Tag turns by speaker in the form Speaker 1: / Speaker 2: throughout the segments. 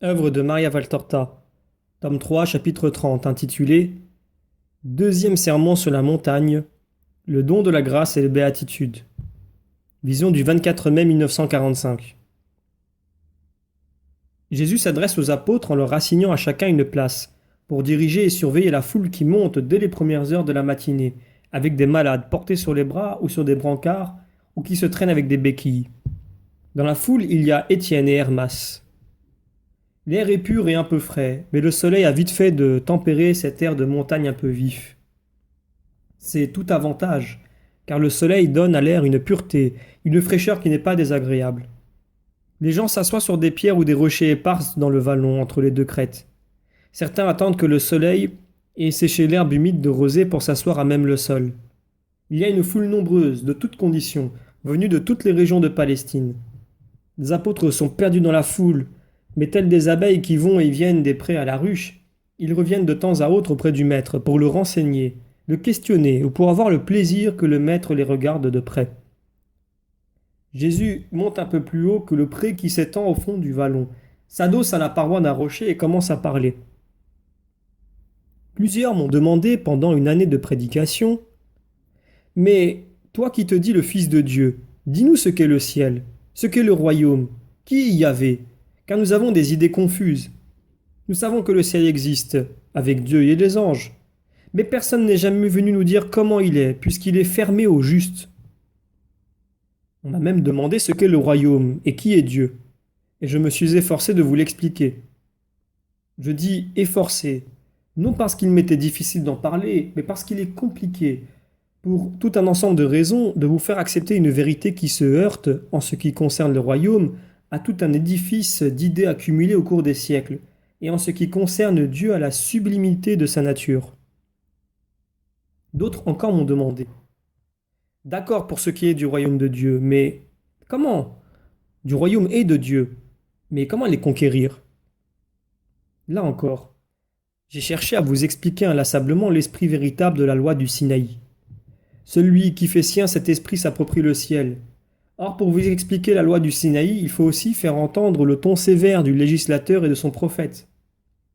Speaker 1: Œuvre de Maria Valtorta, tome 3, chapitre 30, intitulé Deuxième sermon sur la montagne, le don de la grâce et les béatitudes. Vision du 24 mai 1945. Jésus s'adresse aux apôtres en leur assignant à chacun une place, pour diriger et surveiller la foule qui monte dès les premières heures de la matinée, avec des malades portés sur les bras ou sur des brancards, ou qui se traînent avec des béquilles. Dans la foule, il y a Étienne et Hermas. L'air est pur et un peu frais, mais le soleil a vite fait de tempérer cet air de montagne un peu vif. C'est tout avantage, car le soleil donne à l'air une pureté, une fraîcheur qui n'est pas désagréable. Les gens s'assoient sur des pierres ou des rochers épars dans le vallon entre les deux crêtes. Certains attendent que le soleil ait séché l'herbe humide de rosée pour s'asseoir à même le sol. Il y a une foule nombreuse, de toutes conditions, venue de toutes les régions de Palestine. Les apôtres sont perdus dans la foule, mais tels des abeilles qui vont et viennent des prés à la ruche, ils reviennent de temps à autre auprès du maître pour le renseigner, le questionner ou pour avoir le plaisir que le maître les regarde de près. Jésus monte un peu plus haut que le pré qui s'étend au fond du vallon, s'adosse à la paroi d'un rocher et commence à parler. Plusieurs m'ont demandé pendant une année de prédication, mais toi qui te dis le Fils de Dieu, dis-nous ce qu'est le ciel, ce qu'est le royaume, qui y avait, car nous avons des idées confuses. Nous savons que le ciel existe, avec Dieu et les anges, mais personne n'est jamais venu nous dire comment il est, puisqu'il est fermé aux justes. On m'a même demandé ce qu'est le royaume et qui est Dieu, et je me suis efforcé de vous l'expliquer. Je dis efforcé, non parce qu'il m'était difficile d'en parler, mais parce qu'il est compliqué, pour tout un ensemble de raisons, de vous faire accepter une vérité qui se heurte, en ce qui concerne le royaume, à tout un édifice d'idées accumulées au cours des siècles, et en ce qui concerne Dieu à la sublimité de sa nature. D'autres encore m'ont demandé. D'accord pour ce qui est du royaume de Dieu, mais comment? Du royaume et de Dieu, mais comment les conquérir? Là encore, j'ai cherché à vous expliquer inlassablement l'esprit véritable de la loi du Sinaï. Celui qui fait sien cet esprit s'approprie le ciel. Or, pour vous expliquer la loi du Sinaï, il faut aussi faire entendre le ton sévère du législateur et de son prophète.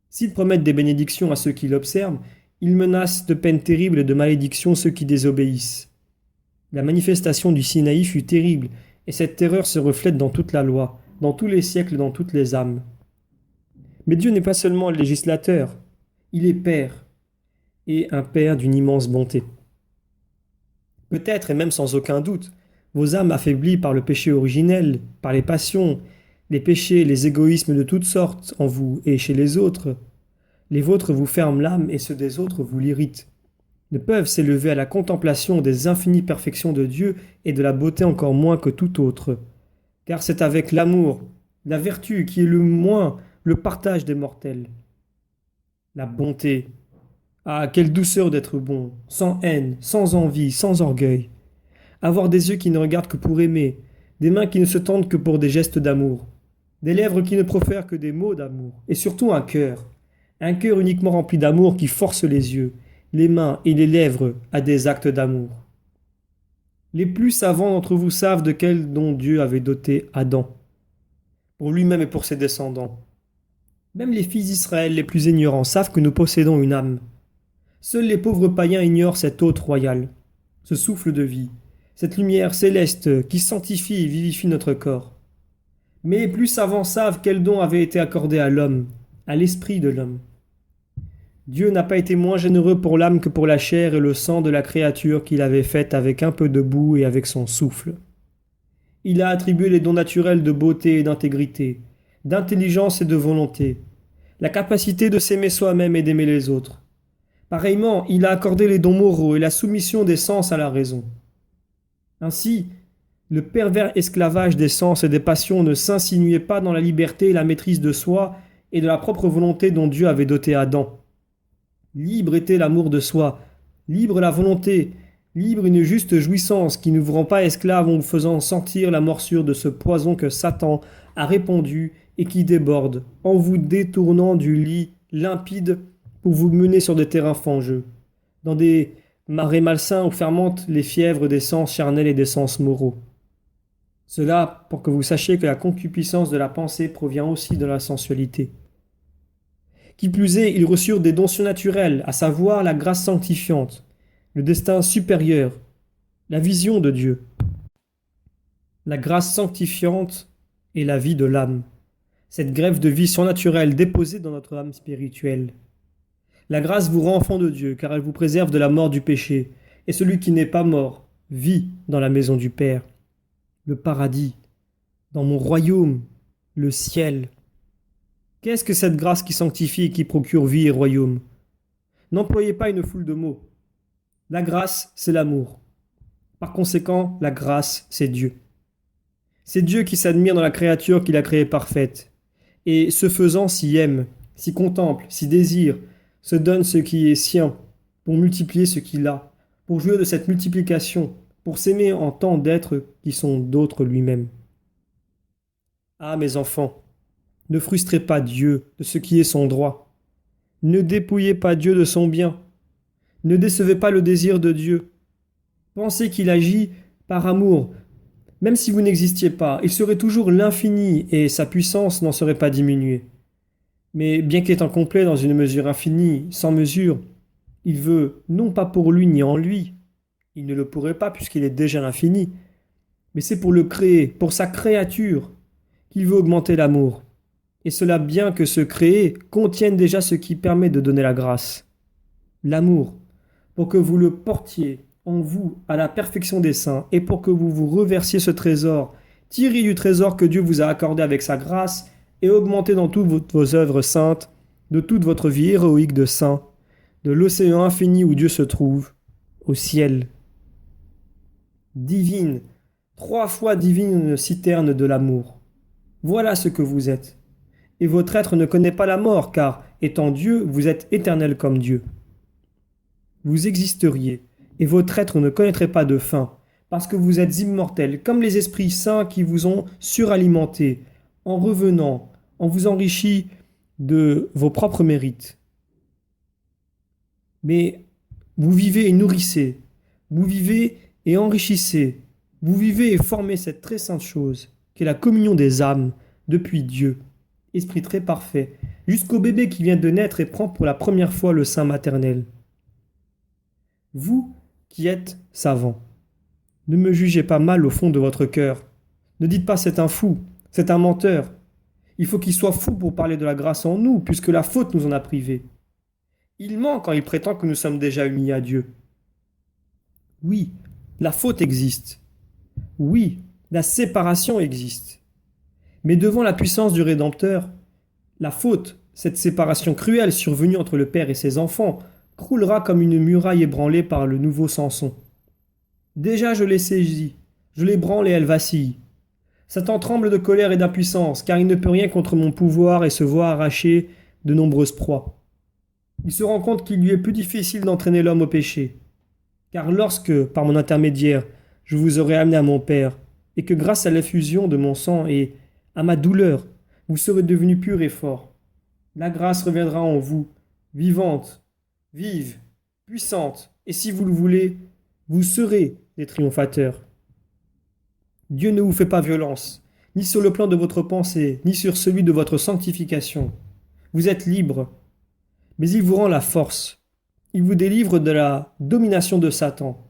Speaker 1: S'ils promettent des bénédictions à ceux qui l'observent, ils menacent de peines terribles et de malédictions ceux qui désobéissent. La manifestation du Sinaï fut terrible, et cette terreur se reflète dans toute la loi, dans tous les siècles, dans toutes les âmes. Mais Dieu n'est pas seulement législateur, il est Père, et un Père d'une immense bonté. Peut-être, et même sans aucun doute, vos âmes affaiblies par le péché originel, par les passions, les péchés, les égoïsmes de toutes sortes en vous et chez les autres, les vôtres vous ferment l'âme et ceux des autres vous l'irritent, ne peuvent s'élever à la contemplation des infinies perfections de Dieu et de la beauté encore moins que tout autre. Car c'est avec l'amour, la vertu qui est le moins le partage des mortels. La bonté. Ah, quelle douceur d'être bon, sans haine, sans envie, sans orgueil. Avoir des yeux qui ne regardent que pour aimer, des mains qui ne se tendent que pour des gestes d'amour, des lèvres qui ne profèrent que des mots d'amour, et surtout un cœur uniquement rempli d'amour qui force les yeux, les mains et les lèvres à des actes d'amour. Les plus savants d'entre vous savent de quel don Dieu avait doté Adam, pour lui-même et pour ses descendants. Même les fils d'Israël les plus ignorants savent que nous possédons une âme. Seuls les pauvres païens ignorent cette hôte royale, ce souffle de vie, cette lumière céleste qui sanctifie et vivifie notre corps. Mais les plus savants savent quel don avait été accordé à l'homme, à l'esprit de l'homme. Dieu n'a pas été moins généreux pour l'âme que pour la chair et le sang de la créature qu'il avait faite avec un peu de boue et avec son souffle. Il a attribué les dons naturels de beauté et d'intégrité, d'intelligence et de volonté, la capacité de s'aimer soi-même et d'aimer les autres. Pareillement, il a accordé les dons moraux et la soumission des sens à la raison. Ainsi, le pervers esclavage des sens et des passions ne s'insinuait pas dans la liberté et la maîtrise de soi et de la propre volonté dont Dieu avait doté Adam. Libre était l'amour de soi, libre la volonté, libre une juste jouissance qui ne vous rend pas esclave en vous faisant sentir la morsure de ce poison que Satan a répandu et qui déborde, en vous détournant du lit limpide pour vous mener sur des terrains fangeux, dans des marais malsains où fermentent les fièvres des sens charnels et des sens moraux. Cela pour que vous sachiez que la concupiscence de la pensée provient aussi de la sensualité. Qui plus est, ils reçurent des dons surnaturels, à savoir la grâce sanctifiante, le destin supérieur, la vision de Dieu, la grâce sanctifiante et la vie de l'âme, cette greffe de vie surnaturelle déposée dans notre âme spirituelle. La grâce vous rend enfant de Dieu, car elle vous préserve de la mort du péché, et celui qui n'est pas mort vit dans la maison du Père, le paradis, dans mon royaume, le ciel. Qu'est-ce que cette grâce qui sanctifie et qui procure vie et royaume? N'employez pas une foule de mots. La grâce, c'est l'amour. Par conséquent, la grâce, c'est Dieu. C'est Dieu qui s'admire dans la créature qu'il a créée parfaite, et ce faisant s'y aime, s'y contemple, s'y désire, se donne ce qui est sien, pour multiplier ce qu'il a, pour jouir de cette multiplication, pour s'aimer en tant d'êtres qui sont d'autres lui-même. Ah, mes enfants, ne frustrez pas Dieu de ce qui est son droit. Ne dépouillez pas Dieu de son bien. Ne décevez pas le désir de Dieu. Pensez qu'il agit par amour. Même si vous n'existiez pas, il serait toujours l'infini et sa puissance n'en serait pas diminuée. Mais bien qu'étant complet dans une mesure infinie, sans mesure, il veut, non pas pour lui ni en lui, il ne le pourrait pas puisqu'il est déjà l'infini, mais c'est pour le créer, pour sa créature, qu'il veut augmenter l'amour. Et cela bien que ce créé contienne déjà ce qui permet de donner la grâce. L'amour, pour que vous le portiez en vous à la perfection des saints et pour que vous vous reversiez ce trésor, tiré du trésor que Dieu vous a accordé avec sa grâce et augmenté dans toutes vos œuvres saintes, de toute votre vie héroïque de saint, de l'océan infini où Dieu se trouve, au ciel. Divine, 3 fois divine citerne de l'amour. Voilà ce que vous êtes. Et votre être ne connaît pas la mort, car, étant Dieu, vous êtes éternel comme Dieu. Vous existeriez, et votre être ne connaîtrait pas de fin, parce que vous êtes immortels, comme les esprits saints qui vous ont suralimenté, en revenant, en vous enrichit de vos propres mérites. Mais vous vivez et nourrissez, vous vivez et enrichissez, vous vivez et formez cette très sainte chose, qu'est la communion des âmes, depuis Dieu, esprit très parfait, jusqu'au bébé qui vient de naître et prend pour la première fois le sein maternel. Vous qui êtes savants, ne me jugez pas mal au fond de votre cœur. Ne dites pas c'est un fou, c'est un menteur. Il faut qu'il soit fou pour parler de la grâce en nous, puisque la faute nous en a privés. Il ment quand il prétend que nous sommes déjà unis à Dieu. Oui, la faute existe. Oui, la séparation existe. Mais devant la puissance du Rédempteur, la faute, cette séparation cruelle survenue entre le Père et ses enfants, croulera comme une muraille ébranlée par le nouveau Samson. Déjà je l'ai saisie, je l'ébranle et elle vacille. Satan tremble de colère et d'impuissance, car il ne peut rien contre mon pouvoir et se voit arracher de nombreuses proies. Il se rend compte qu'il lui est plus difficile d'entraîner l'homme au péché. Car lorsque, par mon intermédiaire, je vous aurai amené à mon Père, et que grâce à l'effusion de mon sang et à ma douleur, vous serez devenus purs et forts, la grâce reviendra en vous, vivante, vive, puissante, et si vous le voulez, vous serez des triomphateurs. Dieu ne vous fait pas violence, ni sur le plan de votre pensée, ni sur celui de votre sanctification. Vous êtes libre, mais il vous rend la force. Il vous délivre de la domination de Satan.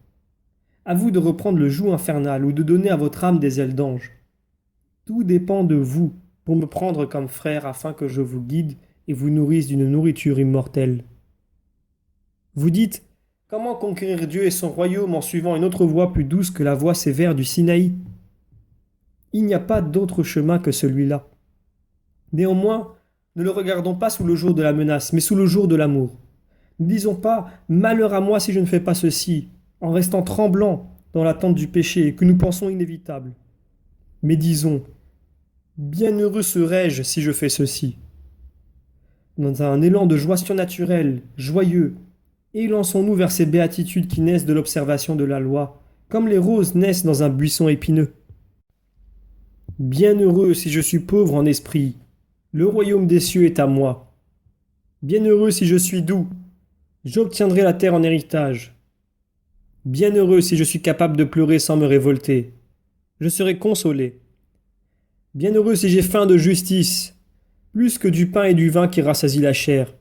Speaker 1: À vous de reprendre le joug infernal ou de donner à votre âme des ailes d'ange. Tout dépend de vous pour me prendre comme frère afin que je vous guide et vous nourrisse d'une nourriture immortelle. Vous dites, comment conquérir Dieu et son royaume en suivant une autre voie plus douce que la voie sévère du Sinaï? Il n'y a pas d'autre chemin que celui-là. Néanmoins, ne le regardons pas sous le jour de la menace, mais sous le jour de l'amour. Ne disons pas « malheur à moi si je ne fais pas ceci », en restant tremblants dans l'attente du péché que nous pensons inévitable. Mais disons « bienheureux serais-je si je fais ceci ». Dans un élan de joie surnaturelle, joyeux, élançons-nous vers ces béatitudes qui naissent de l'observation de la loi, comme les roses naissent dans un buisson épineux. Bienheureux si je suis pauvre en esprit, le royaume des cieux est à moi. Bienheureux si je suis doux, j'obtiendrai la terre en héritage. Bienheureux si je suis capable de pleurer sans me révolter. je serai consolé. Bienheureux si j'ai faim de justice, plus que du pain et du vin qui rassasient la chair.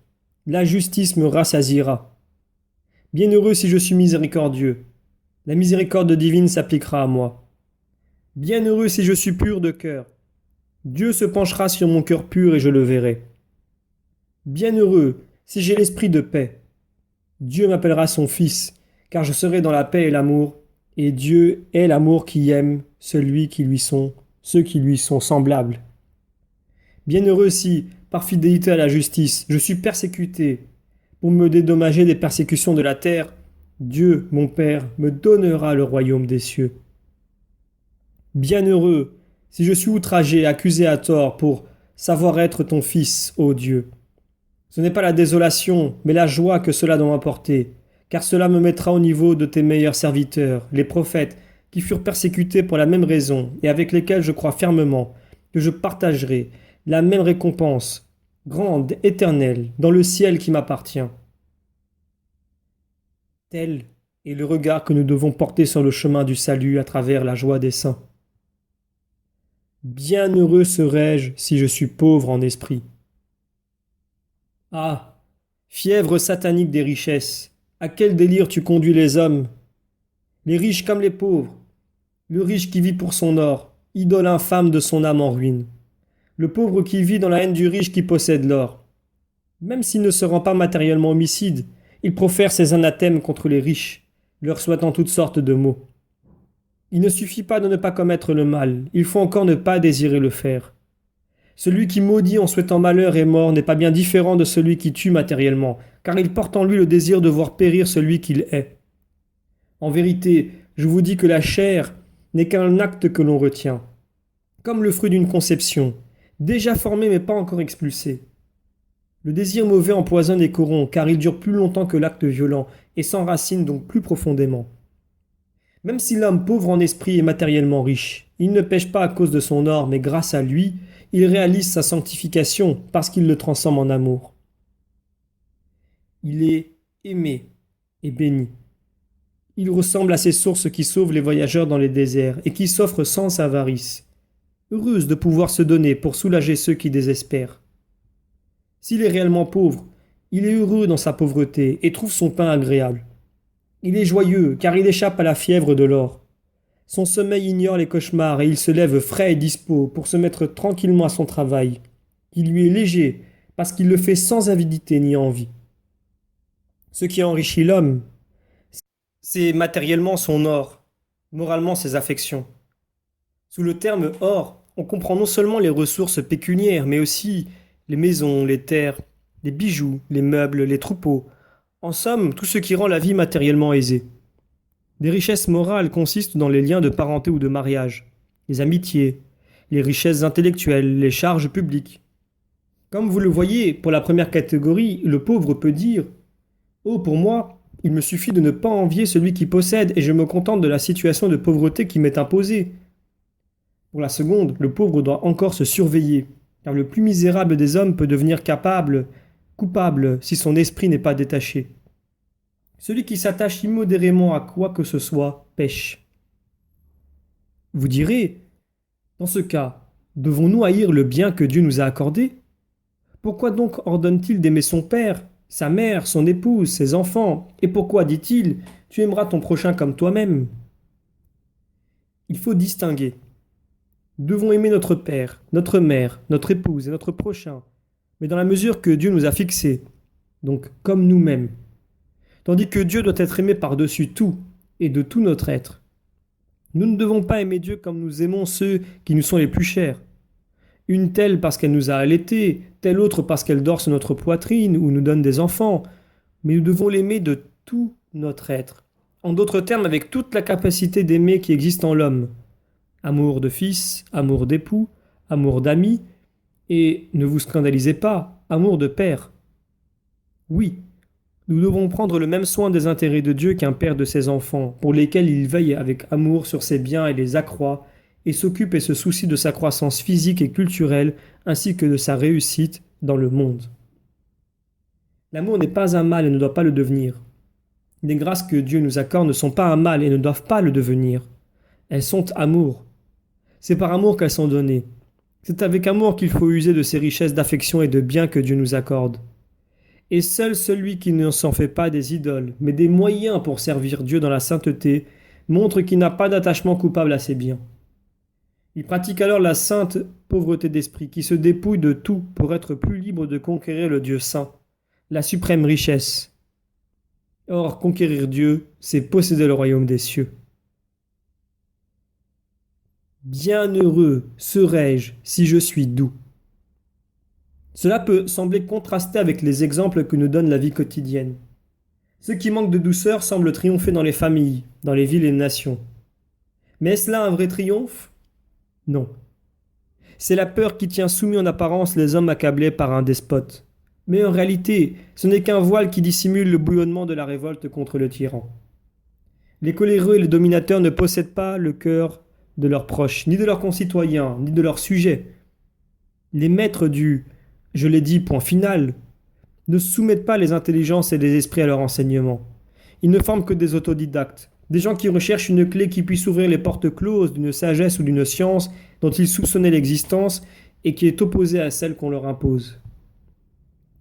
Speaker 1: La justice me rassasiera. Bienheureux si je suis miséricordieux, la miséricorde divine s'appliquera à moi. Bienheureux si je suis pur de cœur, Dieu se penchera sur mon cœur pur et je le verrai. Bienheureux si j'ai l'esprit de paix, Dieu m'appellera son fils, car je serai dans la paix et l'amour, et Dieu est l'amour qui aime ceux qui lui sont semblables. Bienheureux si, par fidélité à la justice, je suis persécuté, pour me dédommager des persécutions de la terre, Dieu, mon Père, me donnera le royaume des cieux. Bienheureux si je suis outragé, accusé à tort pour savoir être ton fils, ô Dieu. Ce n'est pas la désolation, mais la joie que cela doit m'apporter, car cela me mettra au niveau de tes meilleurs serviteurs, les prophètes, qui furent persécutés pour la même raison, et avec lesquels je crois fermement que je partagerai la même récompense, grande, éternelle, dans le ciel qui m'appartient. Tel est le regard que nous devons porter sur le chemin du salut à travers la joie des saints. Bienheureux serais-je si je suis pauvre en esprit. Ah, fièvre satanique des richesses, à quel délire tu conduis les hommes, les riches comme les pauvres, le riche qui vit pour son or, idole infâme de son âme en ruine, le pauvre qui vit dans la haine du riche qui possède l'or. Même s'il ne se rend pas matériellement homicide, il profère ses anathèmes contre les riches, leur souhaitant toutes sortes de maux. Il ne suffit pas de ne pas commettre le mal, il faut encore ne pas désirer le faire. Celui qui maudit en souhaitant malheur et mort n'est pas bien différent de celui qui tue matériellement, car il porte en lui le désir de voir périr celui qu'il est. En vérité, je vous dis que la chair n'est qu'un acte que l'on retient, comme le fruit d'une conception, déjà formé mais pas encore expulsé. Le désir mauvais empoisonne et corrompt, car il dure plus longtemps que l'acte violent, et s'enracine donc plus profondément. Même si l'homme pauvre en esprit est matériellement riche, il ne pêche pas à cause de son or, mais grâce à lui, il réalise sa sanctification parce qu'il le transforme en amour. Il est aimé et béni. Il ressemble à ces sources qui sauvent les voyageurs dans les déserts et qui s'offrent sans avarice, heureuses de pouvoir se donner pour soulager ceux qui désespèrent. S'il est réellement pauvre, il est heureux dans sa pauvreté et trouve son pain agréable. Il est joyeux car il échappe à la fièvre de l'or. Son sommeil ignore les cauchemars et il se lève frais et dispos pour se mettre tranquillement à son travail, qui lui est léger parce qu'il le fait sans avidité ni envie. Ce qui enrichit l'homme, c'est matériellement son or, moralement ses affections. Sous le terme or, on comprend non seulement les ressources pécuniaires, mais aussi les maisons, les terres, les bijoux, les meubles, les troupeaux, en somme, tout ce qui rend la vie matériellement aisée. Les richesses morales consistent dans les liens de parenté ou de mariage, les amitiés, les richesses intellectuelles, les charges publiques. Comme vous le voyez, pour la première catégorie, le pauvre peut dire « Oh, pour moi, il me suffit de ne pas envier celui qui possède et je me contente de la situation de pauvreté qui m'est imposée. » Pour la seconde, le pauvre doit encore se surveiller, car le plus misérable des hommes peut devenir coupable, si son esprit n'est pas détaché. Celui qui s'attache immodérément à quoi que ce soit pêche. Vous direz, dans ce cas, devons-nous haïr le bien que Dieu nous a accordé? Pourquoi donc ordonne-t-il d'aimer son père, sa mère, son épouse, ses enfants? Et pourquoi, dit-il, tu aimeras ton prochain comme toi-même? Il faut distinguer. Nous devons aimer notre père, notre mère, notre épouse et notre prochain, mais dans la mesure que Dieu nous a fixée, donc comme nous-mêmes. Tandis que Dieu doit être aimé par-dessus tout et de tout notre être. Nous ne devons pas aimer Dieu comme nous aimons ceux qui nous sont les plus chers. Une telle parce qu'elle nous a allaités, telle autre parce qu'elle dort sur notre poitrine ou nous donne des enfants, mais nous devons l'aimer de tout notre être. En d'autres termes, avec toute la capacité d'aimer qui existe en l'homme. Amour de fils, amour d'époux, amour d'amis, et, ne vous scandalisez pas, amour de père. Oui, nous devons prendre le même soin des intérêts de Dieu qu'un père de ses enfants, pour lesquels il veille avec amour sur ses biens et les accroît, et s'occupe et se soucie de sa croissance physique et culturelle, ainsi que de sa réussite dans le monde. L'amour n'est pas un mal et ne doit pas le devenir. Les grâces que Dieu nous accorde ne sont pas un mal et ne doivent pas le devenir. Elles sont amour. C'est par amour qu'elles sont données. C'est avec amour qu'il faut user de ces richesses d'affection et de bien que Dieu nous accorde. Et seul celui qui ne s'en fait pas des idoles, mais des moyens pour servir Dieu dans la sainteté, montre qu'il n'a pas d'attachement coupable à ses biens. Il pratique alors la sainte pauvreté d'esprit, qui se dépouille de tout pour être plus libre de conquérir le Dieu saint, la suprême richesse. Or, conquérir Dieu, c'est posséder le royaume des cieux. Bienheureux serais-je si je suis doux. Cela peut sembler contraster avec les exemples que nous donne la vie quotidienne. Ceux qui manquent de douceur semblent triompher dans les familles, dans les villes et les nations. Mais est-ce là un vrai triomphe? Non. C'est la peur qui tient soumis en apparence les hommes accablés par un despote. Mais en réalité, ce n'est qu'un voile qui dissimule le bouillonnement de la révolte contre le tyran. Les coléreux et les dominateurs ne possèdent pas le cœur de leurs proches, ni de leurs concitoyens, ni de leurs sujets. Les maîtres du «je l'ai dit, point final» ne soumettent pas les intelligences et les esprits à leur enseignement. Ils ne forment que des autodidactes, des gens qui recherchent une clé qui puisse ouvrir les portes closes d'une sagesse ou d'une science dont ils soupçonnaient l'existence et qui est opposée à celle qu'on leur impose.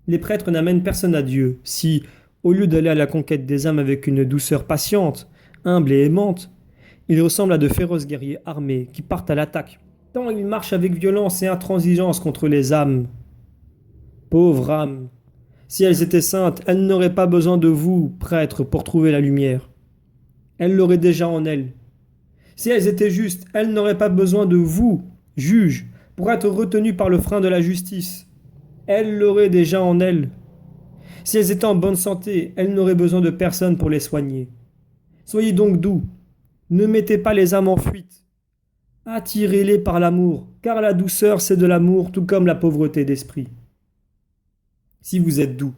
Speaker 1: Les prêtres n'amènent personne à Dieu si, au lieu d'aller à la conquête des âmes avec une douceur patiente, humble et aimante, ils ressemblent à de féroces guerriers armés qui partent à l'attaque, tant ils marchent avec violence et intransigeance contre les âmes. Pauvres âmes, si elles étaient saintes, elles n'auraient pas besoin de vous, prêtres, pour trouver la lumière. Elles l'auraient déjà en elles. Si elles étaient justes, elles n'auraient pas besoin de vous, juges, pour être retenues par le frein de la justice. Elles l'auraient déjà en elles. Si elles étaient en bonne santé, elles n'auraient besoin de personne pour les soigner. Soyez donc doux. Ne mettez pas les âmes en fuite. Attirez-les par l'amour, car la douceur c'est de l'amour, tout comme la pauvreté d'esprit. Si vous êtes doux,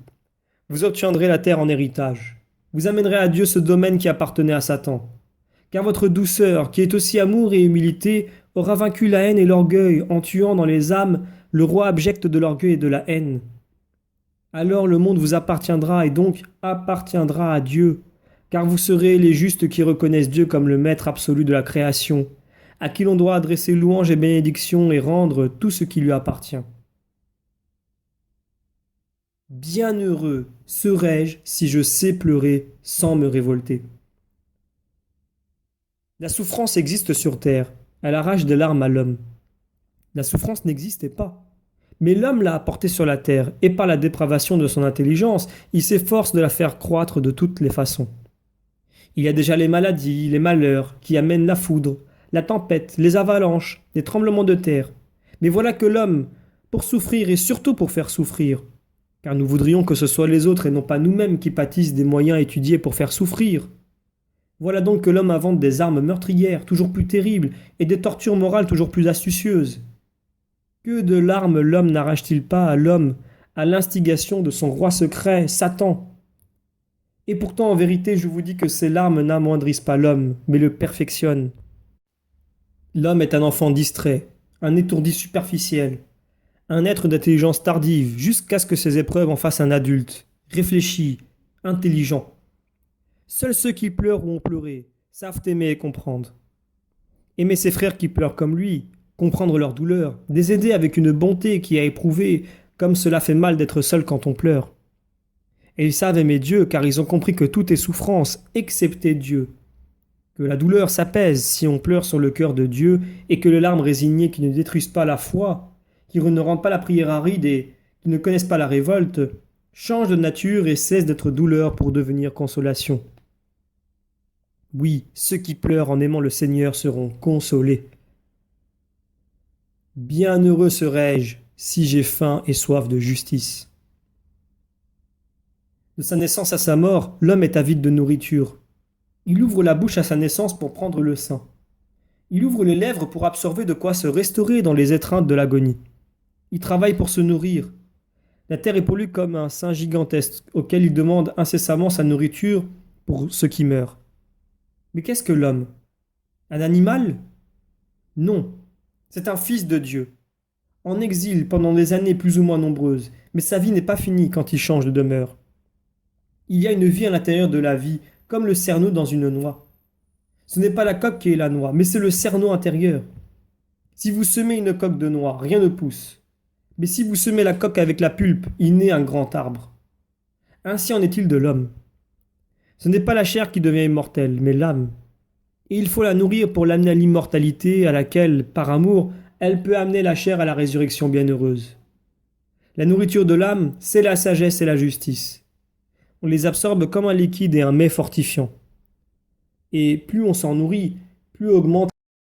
Speaker 1: vous obtiendrez la terre en héritage. Vous amènerez à Dieu ce domaine qui appartenait à Satan. Car votre douceur, qui est aussi amour et humilité, aura vaincu la haine et l'orgueil en tuant dans les âmes le roi abject de l'orgueil et de la haine. Alors le monde vous appartiendra et donc appartiendra à Dieu, car vous serez les justes qui reconnaissent Dieu comme le maître absolu de la création, à qui l'on doit adresser louanges et bénédictions et rendre tout ce qui lui appartient. Bienheureux serais-je si je sais pleurer sans me révolter. La souffrance existe sur terre, elle arrache des larmes à l'homme. La souffrance n'existait pas. Mais l'homme l'a apportée sur la terre, et par la dépravation de son intelligence, il s'efforce de la faire croître de toutes les façons. Il y a déjà les maladies, les malheurs, qui amènent la foudre, la tempête, les avalanches, les tremblements de terre. Mais voilà que l'homme, pour souffrir et surtout pour faire souffrir, car nous voudrions que ce soit les autres et non pas nous-mêmes qui pâtissent des moyens étudiés pour faire souffrir. Voilà donc que l'homme invente des armes meurtrières toujours plus terribles et des tortures morales toujours plus astucieuses. Que de larmes l'homme n'arrache-t-il pas à l'homme à l'instigation de son roi secret, Satan? Et pourtant, en vérité, je vous dis que ces larmes n'amoindrissent pas l'homme, mais le perfectionnent. L'homme est un enfant distrait, un étourdi superficiel, un être d'intelligence tardive, jusqu'à ce que ses épreuves en fassent un adulte, réfléchi, intelligent. Seuls ceux qui pleurent ou ont pleuré savent aimer et comprendre. Aimer ses frères qui pleurent comme lui, comprendre leur douleur, les aider avec une bonté qui a éprouvé, comme cela fait mal d'être seul quand on pleure. Et ils savent aimer Dieu car ils ont compris que tout est souffrance, excepté Dieu. Que la douleur s'apaise si on pleure sur le cœur de Dieu et que les larmes résignées qui ne détruisent pas la foi, qui ne rendent pas la prière aride et qui ne connaissent pas la révolte, changent de nature et cessent d'être douleur pour devenir consolation. Oui, ceux qui pleurent en aimant le Seigneur seront consolés. Bienheureux serais-je si j'ai faim et soif de justice. De sa naissance à sa mort, l'homme est avide de nourriture. Il ouvre la bouche à sa naissance pour prendre le sein. Il ouvre les lèvres pour absorber de quoi se restaurer dans les étreintes de l'agonie. Il travaille pour se nourrir. La terre est pour lui comme un sein gigantesque auquel il demande incessamment sa nourriture pour ceux qui meurent. Mais qu'est-ce que l'homme? Un animal? Non, c'est un fils de Dieu. En exil pendant des années plus ou moins nombreuses, mais sa vie n'est pas finie quand il change de demeure. Il y a une vie à l'intérieur de la vie, comme le cerneau dans une noix. Ce n'est pas la coque qui est la noix, mais c'est le cerneau intérieur. Si vous semez une coque de noix, rien ne pousse. Mais si vous semez la coque avec la pulpe, il naît un grand arbre. Ainsi en est-il de l'homme. Ce n'est pas la chair qui devient immortelle, mais l'âme. Et il faut la nourrir pour l'amener à l'immortalité à laquelle, par amour, elle peut amener la chair à la résurrection bienheureuse. La nourriture de l'âme, c'est la sagesse et la justice. On les absorbe comme un liquide et un mets fortifiant. Et plus on s'en nourrit, plus augmente